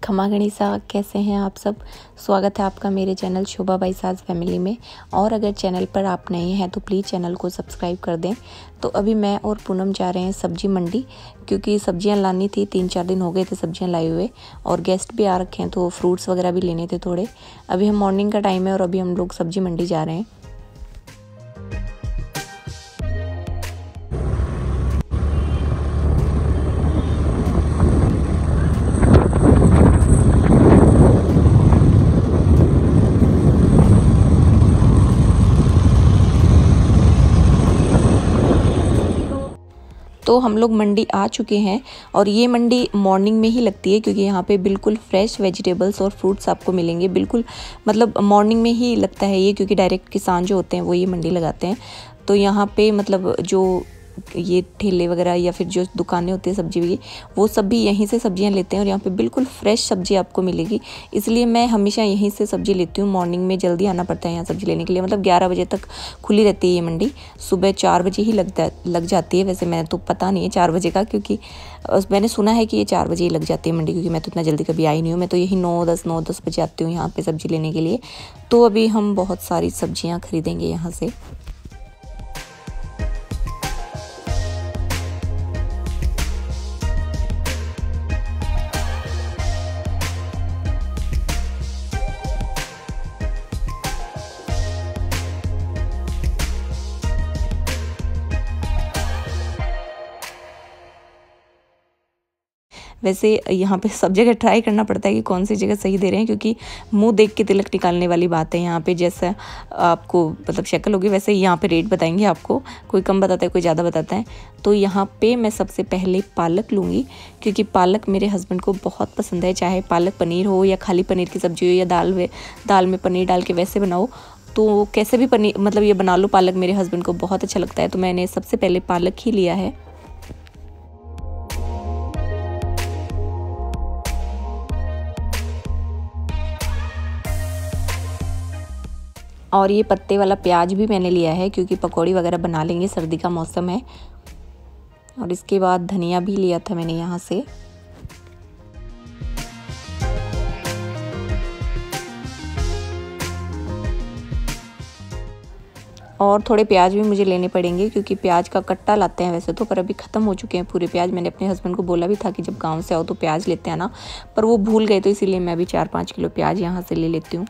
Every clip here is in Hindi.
खमा गणिसा, कैसे हैं आप सब। स्वागत है आपका मेरे चैनल शोभा बाई साज फैमिली में। और अगर चैनल पर आप नए हैं तो प्लीज़ चैनल को सब्सक्राइब कर दें। तो अभी मैं और पूनम जा रहे हैं सब्जी मंडी, क्योंकि सब्जियां लानी थी। 3-4 दिन हो गए थे सब्जियां लाए हुए, और गेस्ट भी आ रखे हैं तो फ्रूट्स वगैरह भी लेने थे थोड़े। अभी हम मॉर्निंग का टाइम है और अभी हम लोग सब्जी मंडी जा रहे हैं। तो हम लोग मंडी आ चुके हैं, और ये मंडी मॉर्निंग में ही लगती है, क्योंकि यहाँ पे बिल्कुल फ्रेश वेजिटेबल्स और फ्रूट्स आपको मिलेंगे। बिल्कुल मतलब मॉर्निंग में ही लगता है ये, क्योंकि डायरेक्ट किसान जो होते हैं वो ये मंडी लगाते हैं। तो यहाँ पे मतलब जो ये ठेले वगैरह या फिर जो दुकानें होती है सब्जी की, वो सब भी यहीं से सब्जियां लेते हैं, और यहाँ पे बिल्कुल फ्रेश सब्जी आपको मिलेगी। इसलिए मैं हमेशा यहीं से सब्जी लेती हूँ। मॉर्निंग में जल्दी आना पड़ता है यहाँ सब्जी लेने के लिए। मतलब 11 बजे तक खुली रहती है ये मंडी। सुबह 4 बजे ही लग जाती है। वैसे मैं तो पता नहीं है 4 बजे का, क्योंकि मैंने सुना है कि ये 4 बजे ही लग जाती है मंडी, क्योंकि मैं तो इतना जल्दी कभी आई नहीं हूँ। मैं तो यही 9-10 बजे आती हूँ यहाँ पर सब्जी लेने के लिए। तो अभी हम बहुत सारी सब्जियाँ खरीदेंगे यहाँ से। वैसे यहाँ पे सब जगह ट्राई करना पड़ता है कि कौन सी जगह सही दे रहे हैं, क्योंकि मुंह देख के तिलक निकालने वाली बात है। यहाँ पे जैसा आपको मतलब शक्ल होगी वैसे यहाँ पे रेट बताएंगे आपको। कोई कम बताता है, कोई ज़्यादा बताता है। तो यहाँ पे मैं सबसे पहले पालक लूँगी, क्योंकि पालक मेरे हस्बैंड को बहुत पसंद है। चाहे पालक पनीर हो या खाली पनीर की सब्जी हो, या दाल में पनीर डाल के वैसे बनाओ, तो कैसे भी पनीर मतलब ये बना लो, पालक मेरे हस्बैंड को बहुत अच्छा लगता है। तो मैंने सबसे पहले पालक ही लिया है। और ये पत्ते वाला प्याज भी मैंने लिया है, क्योंकि पकौड़ी वगैरह बना लेंगे, सर्दी का मौसम है। और इसके बाद धनिया भी लिया था मैंने यहाँ से। और थोड़े प्याज भी मुझे लेने पड़ेंगे, क्योंकि प्याज का कट्टा लाते हैं वैसे तो, पर अभी ख़त्म हो चुके हैं पूरे प्याज। मैंने अपने हस्बैंड को बोला भी था कि जब गांव से आओ तो प्याज लेते आना, पर वो भूल गए। तो इसीलिए मैं भी 4-5 किलो प्याज यहाँ से ले लेती हूँ।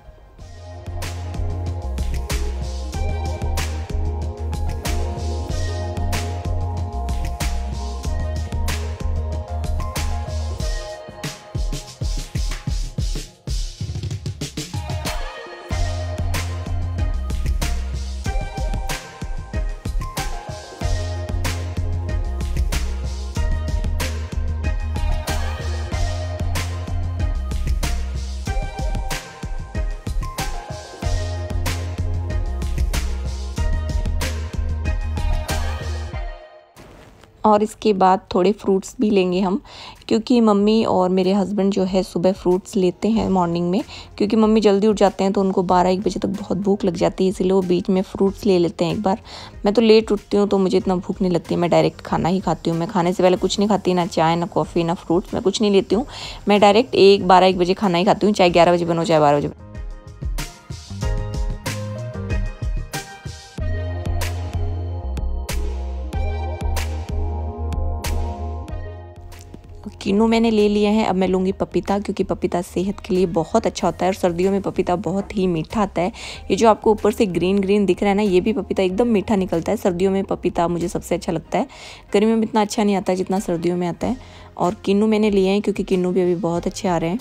और इसके बाद थोड़े फ्रूट्स भी लेंगे हम, क्योंकि मम्मी और मेरे हस्बैंड जो है सुबह फ्रूट्स लेते हैं मॉर्निंग में। क्योंकि मम्मी जल्दी उठ जाते हैं तो उनको 12-1 बजे तक बहुत भूख लग जाती है, इसीलिए वो बीच में फ्रूट्स ले लेते हैं एक बार। मैं तो लेट उठती हूँ तो मुझे इतना भूख नहीं लगती, मैं डायरेक्ट खाना ही खाती हूँ। मैं खाने से पहले कुछ नहीं खाती, ना चाय, ना कॉफ़ी, ना फ्रूट्स, मैं कुछ नहीं लेती हूँ। मैं डायरेक्ट 12-1 बजे खाना ही खाती हूँ, चाहे 11 बजे बनो चाहे 12 बजे। किन्नू मैंने ले लिए हैं। अब मैं लूँगी पपीता, क्योंकि पपीता सेहत के लिए बहुत अच्छा होता है, और सर्दियों में पपीता बहुत ही मीठा आता है। ये जो आपको ऊपर से ग्रीन ग्रीन दिख रहा है ना, ये भी पपीता एकदम मीठा निकलता है। सर्दियों में पपीता मुझे सबसे अच्छा लगता है। गर्मियों में इतना अच्छा नहीं आता जितना सर्दियों में आता है। और किन्नू मैंने लिए हैं, क्योंकि किन्नू भी अभी बहुत अच्छे आ रहे हैं।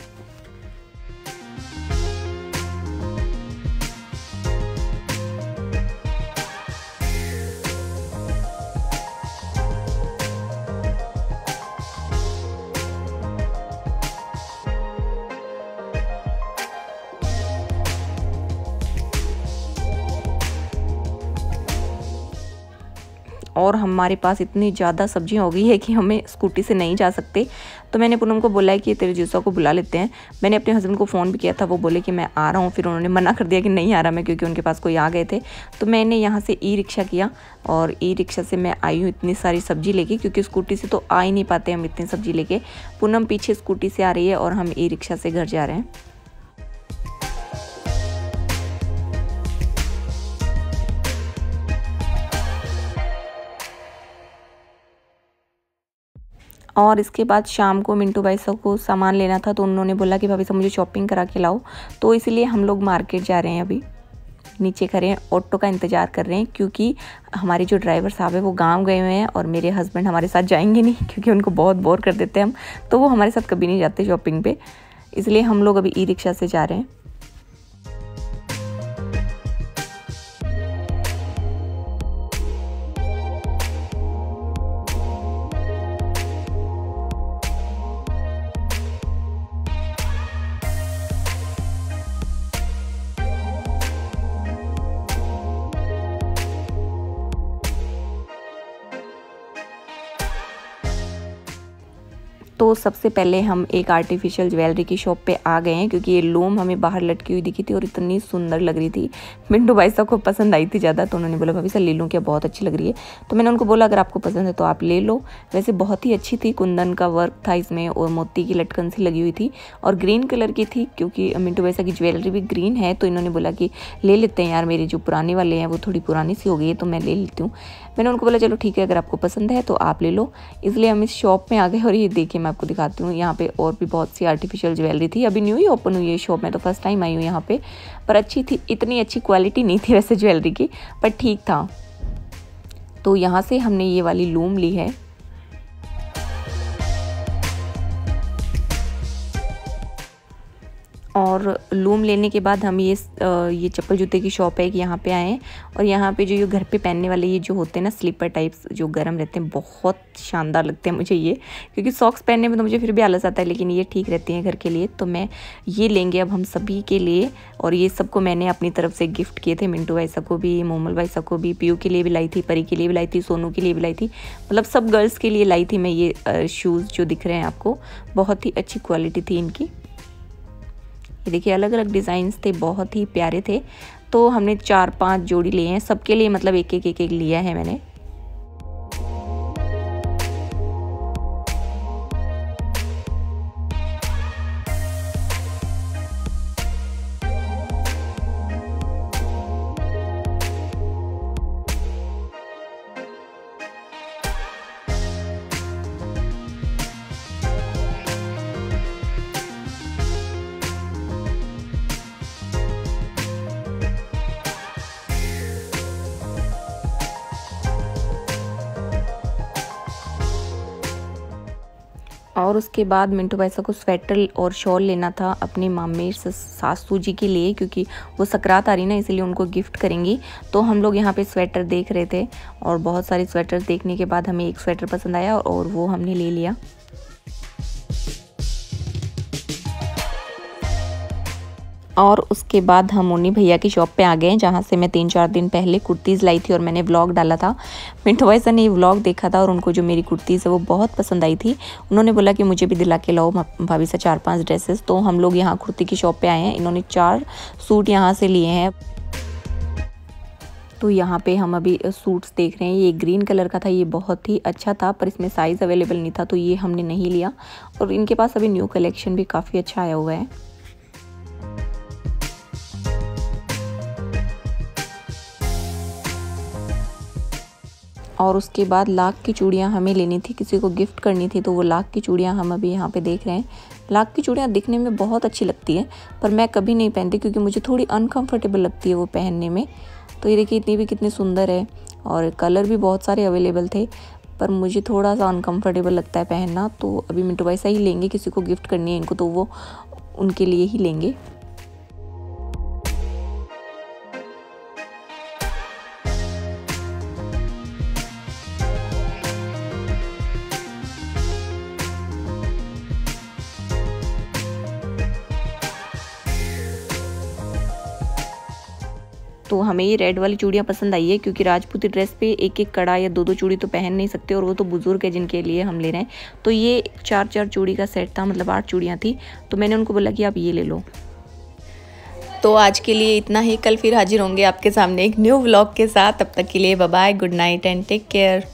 और हमारे पास इतनी ज़्यादा सब्जियां हो गई है कि हमें स्कूटी से नहीं जा सकते, तो मैंने पूनम को बोला है कि तेरे जीजा को बुला लेते हैं। मैंने अपने हस्बैंड को फ़ोन भी किया था, वो बोले कि मैं आ रहा हूँ, फिर उन्होंने मना कर दिया कि नहीं आ रहा मैं, क्योंकि उनके पास कोई आ गए थे। तो मैंने यहाँ से ई रिक्शा किया और ई रिक्शा से मैं आई हूँ इतनी सारी सब्ज़ी लेके, क्योंकि स्कूटी से तो आ ही नहीं पाते हम इतनी सब्ज़ी लेके। पूनम पीछे स्कूटी से आ रही है और हम ई रिक्शा से घर जा रहे हैं। और इसके बाद शाम को मिंटू भाई साहब को सामान लेना था, तो उन्होंने बोला कि भाभी साहब मुझे शॉपिंग करा के लाओ, तो इसलिए हम लोग मार्केट जा रहे हैं। अभी नीचे खड़े हैं, ऑटो का इंतज़ार कर रहे हैं, क्योंकि हमारे जो ड्राइवर साहब है वो गांव गए हुए हैं और मेरे हस्बैंड हमारे साथ जाएंगे नहीं, क्योंकि उनको बहुत बोर कर देते हैं हम, तो वो हमारे साथ कभी नहीं जाते शॉपिंग पे, इसलिए हम लोग अभी ई रिक्शा से जा रहे हैं। तो सबसे पहले हम एक आर्टिफिशियल ज्वेलरी की शॉप पे आ गए हैं, क्योंकि ये लूम हमें बाहर लटकी हुई दिखी थी और इतनी सुंदर लग रही थी। मिंटू भाई साहब को पसंद आई थी ज़्यादा, तो उन्होंने बोला भाभी साहब ले लूँ क्या, बहुत अच्छी लग रही है। तो मैंने उनको बोला अगर आपको पसंद है तो आप ले लो। वैसे बहुत ही अच्छी थी, कुंदन का वर्क था इसमें और मोती की लटकन सी लगी हुई थी और ग्रीन कलर की थी, क्योंकि मिंटू भाई साहब की ज्वेलरी भी ग्रीन है। तो इन्होंने बोला कि ले लेते हैं यार, मेरे जो पुराने वाले हैं वो थोड़ी पुरानी सी हो गई है, तो मैं ले लेती हूँ। मैंने उनको बोला चलो ठीक है, अगर आपको पसंद है तो आप ले लो। इसलिए हम इस शॉप में आ गए और ये देखिए मैं आपको दिखाती हूँ, यहाँ पे और भी बहुत सी आर्टिफिशियल ज्वेलरी थी। अभी न्यू ही ओपन हुई है शॉप, में तो फर्स्ट टाइम आई हूँ यहाँ पे, पर अच्छी थी। इतनी अच्छी क्वालिटी नहीं थी वैसे ज्वेलरी की, पर ठीक था। तो यहाँ से हमने ये वाली लूम ली है। और लूम लेने के बाद हम ये चप्पल जूते की शॉप है कि यहाँ पे आए हैं। और यहाँ पे जो ये घर पे पहनने वाले ये जो होते हैं ना स्लीपर टाइप्स, जो गर्म रहते हैं, बहुत शानदार लगते हैं मुझे ये, क्योंकि सॉक्स पहनने में तो मुझे फिर भी आलस आता है, लेकिन ये ठीक रहती हैं घर के लिए। तो मैं ये लेंगे अब हम सभी के लिए। और ये सबको मैंने अपनी तरफ से गिफ्ट किए थे, मिंटू भाई साहब को भी, मोमल भाई साहब को भी, पीयू के लिए भी लाई थी, परी के लिए भी लाई थी, सोनू के लिए भी लाई थी, मतलब सब गर्ल्स के लिए लाई थी मैं ये शूज़ जो दिख रहे हैं आपको। बहुत ही अच्छी क्वालिटी थी इनकी। ये देखिए अलग अलग डिज़ाइंस थे, बहुत ही प्यारे थे। तो हमने 4-5 जोड़ी लिए हैं सबके लिए, मतलब एक एक लिया है मैंने। और उसके बाद मिंटू भाई साहब को स्वेटर और शॉल लेना था अपनी मामी सासू जी के लिए, क्योंकि वो सकरात आ रही ना, इसलिए उनको गिफ्ट करेंगी। तो हम लोग यहाँ पे स्वेटर देख रहे थे और बहुत सारे स्वेटर देखने के बाद हमें एक स्वेटर पसंद आया और वो हमने ले लिया। और उसके बाद हम मुन्नी भैया की शॉप पे आ गए, जहाँ से मैं 3-4 दिन पहले कुर्तीज़ लाई थी और मैंने व्लॉग डाला था। मिंटू भाई साहब ने ये व्लॉग देखा था और उनको जो मेरी कुर्तीज़ है वो बहुत पसंद आई थी। उन्होंने बोला कि मुझे भी दिला के लाओ भाभी से 4-5 ड्रेसेस। तो हम लोग यहाँ कुर्ती की शॉप पे आए हैं। इन्होंने 4 सूट यहाँ से लिए हैं। तो यहाँ पे हम अभी सूट्स देख रहे हैं। ये ग्रीन कलर का था, ये बहुत ही अच्छा था, पर इसमें साइज़ अवेलेबल नहीं था, तो ये हमने नहीं लिया। और इनके पास अभी न्यू कलेक्शन भी काफ़ी अच्छा आया हुआ है। और उसके बाद लाख की चूड़ियाँ हमें लेनी थी, किसी को गिफ्ट करनी थी, तो वो लाख की चूड़ियाँ हम अभी यहाँ पे देख रहे हैं। लाख की चूड़ियाँ दिखने में बहुत अच्छी लगती है, पर मैं कभी नहीं पहनती क्योंकि मुझे थोड़ी अनकंफर्टेबल लगती है वो पहनने में। तो ये देखिए इतनी भी कितनी सुंदर है और कलर भी बहुत सारे अवेलेबल थे, पर मुझे थोड़ा सा अनकंफर्टेबल लगता है पहनना। तो अभी मिंटू भाई साहब ही लेंगे, किसी को गिफ्ट करनी है इनको, तो वो उनके लिए ही लेंगे। तो हमें ये रेड वाली चूड़ियाँ पसंद आई है, क्योंकि राजपूती ड्रेस पे एक एक कड़ा या दो दो चूड़ी तो पहन नहीं सकते, और वो तो बुजुर्ग है जिनके लिए हम ले रहे हैं। तो ये 4 चूड़ी का सेट था, मतलब 8 चूड़ियाँ थी। तो मैंने उनको बोला कि आप ये ले लो। तो आज के लिए इतना ही, कल फिर हाजिर होंगे आपके सामने एक न्यू व्लॉग के साथ। तब तक के लिए bye bye, good night and take care.